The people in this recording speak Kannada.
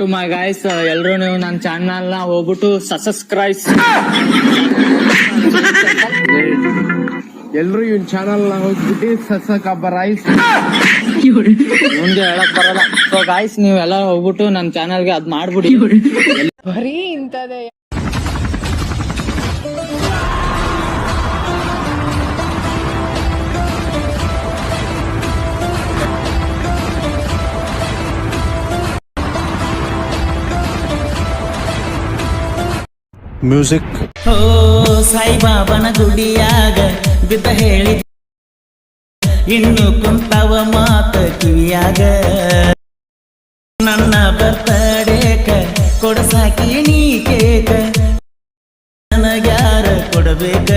To my guys. ಎಲ್ರು ನೀವು ನನ್ನ ಚಾನಲ್ ನ ಹೋಗ್ಬಿಟ್ಟು ಸಬ್ಸ್ಕ್ರೈಬ್. ಎಲ್ರು ಇವ್ನ ಚಾನಲ್ ನ ಹೋಗ್ಬಿಟ್ಟು ಸಬ್ಸ್ಕ್ರೈಬ್. ಮುಂದೆ ಹೇಳಕ್ ಬರಲ್ಲ. ಸೊ ಗೈಸ್ ನೀವೆಲ್ಲ ಹೋಗ್ಬಿಟ್ಟು ನನ್ನ ಚಾನಲ್ಗೆ ಅದ್ ಮಾಡ್ಬಿಡಿ. ಬರೀ ಇಂತದೇ. ಮ್ಯೂಸಿಕ್. ಓ ಸಾಯಿಬಾಬನ ಗುಡಿಯಾಗ ಬಿದ್ದ ಹೇಳಿ ಇನ್ನು ಕುಂತವ ಮಾತ ಕಿವಿಯಾಗ. ನನ್ನ ಬರ್ತಡೇಕ ಕೊಡಸಾಕಿ ನೀ ಕೇಕ ನನಗ್ಯಾರ ಕೊಡಬೇಕ.